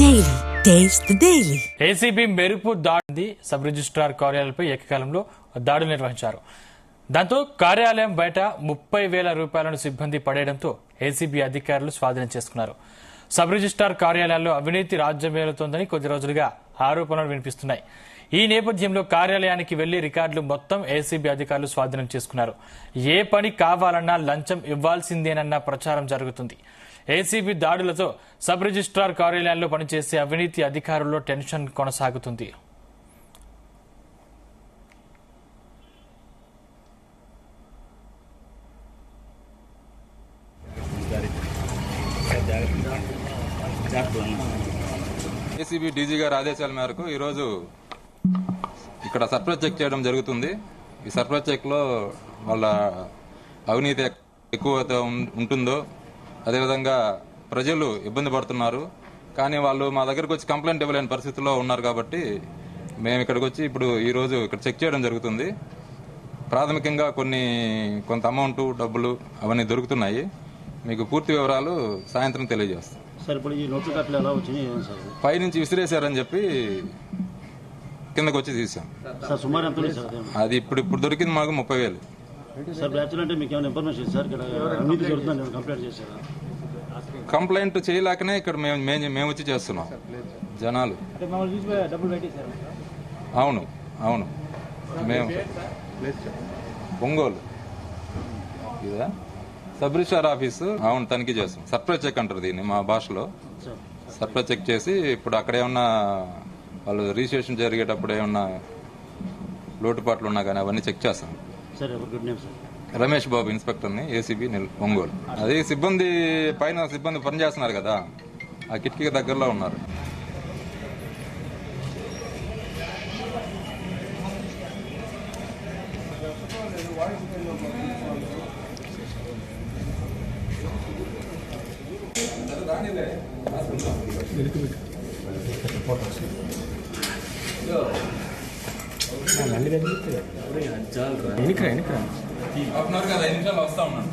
Daily. Taste the Daily. ACB మెరుపు దాడి sub registrar కార్యాలయంపై ఏకకాలంలో దాడులు నిర్వహించారు. దాంతో కార్యాలయం బయట 30,000 రూపాయలను సిబ్బంది పడేయడంతో ఏసీబీ అధికారులు స్వాధీనం చేసుకున్నారు. సబ్ రిజిస్ట్రార్ కార్యాలయాల్లో అవినీతి రాజ్యమేలుతోందని కొద్ది రోజులుగా ఆరోపణలు వినిపిస్తున్నాయి. ఈ నేపథ్యంలో కార్యాలయానికి వెళ్లి రికార్డులు మొత్తం ఏసీబీ అధికారులు స్వాధీనం చేసుకున్నారు. ఏ పని కావాలన్నా లంచం ఇవ్వాల్సిందేనన్న ప్రచారం జరుగుతుంది. ఏసీబీ దాడులతో సబ్ రిజిస్ట్రార్ కార్యాలయాల్లో పనిచేసే అవినీతి అధికారుల్లో టెన్షన్ కొనసాగుతుంది. ఏసీబీ డీజీ గారి ఆదేశాల మేరకు ఈరోజు ఇక్కడ సర్ప్రైజ్ చెక్ చేయడం జరుగుతుంది. ఈ సర్ప్రైజ్ చెక్ లో వాళ్ళ అవినీతి ఎక్కువ ఉంటుందో, అదేవిధంగా ప్రజలు ఇబ్బంది పడుతున్నారు, కానీ వాళ్ళు మా దగ్గరకు వచ్చి కంప్లైంట్ ఇవ్వలేని పరిస్థితిలో ఉన్నారు. కాబట్టి మేము ఇక్కడికి వచ్చి ఇప్పుడు ఈరోజు ఇక్కడ చెక్ చేయడం జరుగుతుంది. ప్రాథమికంగా కొంత అమౌంట్ డబ్బులు అవన్నీ దొరుకుతున్నాయి. మీకు పూర్తి వివరాలు సాయంత్రం తెలియజేస్తాం. పైనుంచి విసిరేశారని చెప్పి కిందకు వచ్చి తీసాం. అది ఇప్పుడు దొరికింది మాకు 30,000. కంప్లైంట్ చేయలేకనే ఇక్కడ మేము వచ్చి చేస్తున్నాం. జనాలు అవును మేము ఒంగోలు ఇదా సబ్ రిజిస్ట్రార్ ఆఫీసు అవును తనిఖీ చేస్తాం. సర్ప్రైజ్ చెక్ అంటారు దీన్ని మా భాషలో. సర్ప్రైజ్ చెక్ చేసి ఇప్పుడు అక్కడ ఏమన్నా వాళ్ళు రిజిస్ట్రేషన్ జరిగేటప్పుడు ఏమన్నా లోటుపాట్లు ఉన్నా కానీ అవన్నీ చెక్ చేస్తాం. రమేష్ బాబు ఇన్స్పెక్టర్ని, ఏసీబీ ఒంగోలు. అదే పైన సిబ్బంది పనిచేస్తున్నారు కదా, ఆ కిటికీ దగ్గరలో ఉన్నారు. కదా 5 నిమిషాలు వస్తా ఉన్నాను.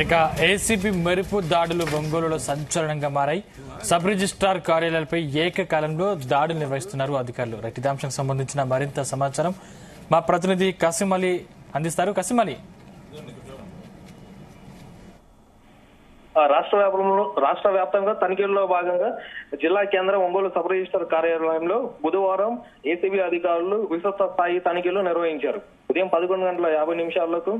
ఇక ఏసీబీ మెరుపు దాడులు ఒంగోలులో సంచలనంగా మారాయి. సబ్ రిజిస్ట్రార్ కార్యాలయాలపై ఏకకాలంలో దాడులు నిర్వహిస్తున్నారు అధికారులు. ఇదే అంశానికి సంబంధించిన మరింత సమాచారం మా ప్రతినిధి కసిం అలీ అందిస్తారు. కసిం అలీ, రాష్ట్ర వ్యాప్తంగా తనిఖీల్లో భాగంగా జిల్లా కేంద్రం ఒంగోలు సబ్ రిజిస్టర్ కార్యాలయంలో బుధవారం ఏసీబీ అధికారులు విస్తృత స్థాయి తనిఖీలు నిర్వహించారు. ఉదయం 11:50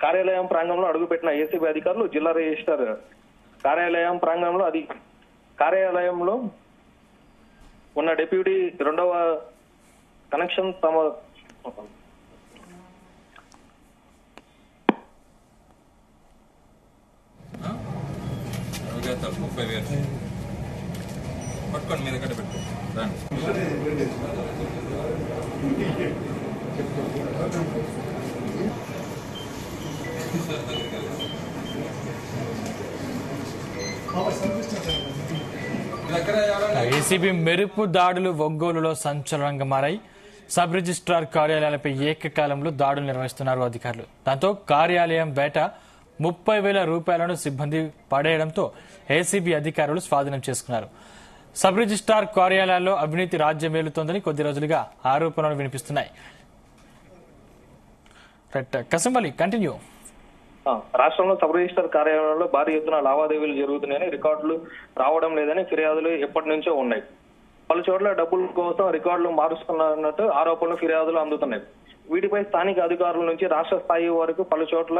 కార్యాలయం ప్రాంగణంలో అడుగుపెట్టిన ఏసీబీ అధికారులు జిల్లా రిజిస్టర్ కార్యాలయంలో ఉన్న డిప్యూటీ 2వ కనెక్షన్ తమ పట్టుకోండి, మీ దగ్గర పెట్టు. ఏసీబీ మెరుపు దాడులు ఒంగోలులో సంచలనంగా మారాయి. సబ్ రిజిస్ట్రార్ కార్యాలయాలపై ఏకకాలంలో దాడులు నిర్వహిస్తున్నారు అధికారులు. దాంతో కార్యాలయం బయట 30,000 రూపాయలను సిబ్బంది పడేయడంతో ఏసీబీ అధికారులు స్వాధీనం చేసుకున్నారు. సబ్ రిజిస్ట్రార్ కార్యాలయాల్లో అవినీతి రాజ్యమేలుతోందని కొద్ది రోజులుగా ఆరోపణలు వినిపిస్తున్నాయి. కసింబలి కంటిన్యూ. రాష్ట్రంలో సబ్ రిజిస్టర్ కార్యాలయంలో భారీ ఎత్తున లావాదేవీలు జరుగుతున్నాయని, రికార్డులు రావడం లేదని ఫిర్యాదులు ఎప్పటి నుంచో ఉన్నాయి. పలు చోట్ల డబ్బుల కోసం రికార్డులు మారుస్తున్నట్టు ఆరోపణలు, ఫిర్యాదులు అందుతున్నాయి. వీటిపై స్థానిక అధికారుల నుంచి రాష్ట్ర స్థాయి వరకు పలు చోట్ల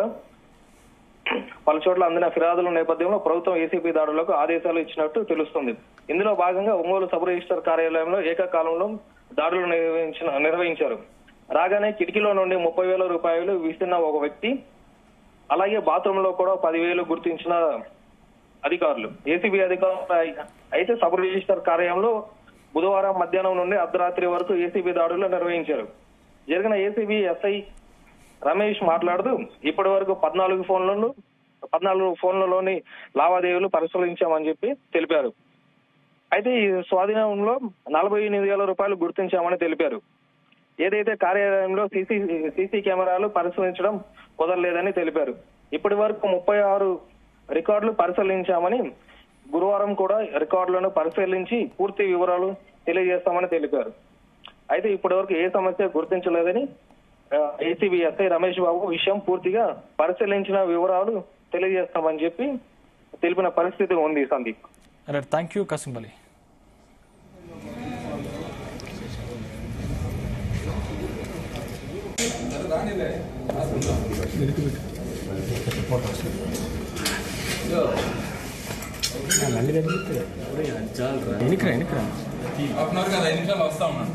అందిన ఫిర్యాదుల నేపథ్యంలో ప్రభుత్వం ఏసీబీ దాడులకు ఆదేశాలు ఇచ్చినట్టు తెలుస్తుంది. ఇందులో భాగంగా ఒంగోలు సబ్ రిజిస్టర్ కార్యాలయంలో ఏకకాలంలో దాడులు నిర్వహించారు. రాగానే కిటికీలో నుండి 30,000 రూపాయలు విస్తున్న ఒక వ్యక్తి, అలాగే బాత్రూమ్ లో కూడా 10,000 గుర్తించిన అధికారులు, ఏసీబీ అధికారులు. అయితే సబ్ రిజిస్టర్ కార్యాలయంలో బుధవారం మధ్యాహ్నం నుండి అర్ధరాత్రి వరకు ఏసీబీ దాడులు నిర్వహించారు. జరిగిన ఏసీబీ ఎస్ఐ రమేష్ మాట్లాడుతూ ఇప్పటి వరకు 14 ఫోన్లలోని లావాదేవీలు పరిశీలించామని చెప్పి తెలిపారు. అయితే ఈ స్వాధీనంలో 48,000 రూపాయలు గుర్తించామని తెలిపారు. ఏదైతే కార్యాలయంలో సీసీ కెమెరాలు పరిశీలించడం కుదరలేదని తెలిపారు. ఇప్పటి వరకు 36 రికార్డులు పరిశీలించామని, గురువారం కూడా రికార్డులను పరిశీలించి పూర్తి వివరాలు తెలియజేస్తామని తెలిపారు. అయితే ఇప్పటి వరకు ఏ సమస్య గుర్తించలేదని ఏసీబీ ఎస్ఐ రమేష్ బాబు విషయం పూర్తిగా పరిశీలించిన వివరాలు తెలియజేస్తామని చెప్పి తెలిపిన పరిస్థితి ఉంది. సందీప్. థ్యాంక్ యూ కసింబలి. హాఫ్ అన్ అవర్ కదా, 5 నిమిషాలు వస్తా ఉన్నాను.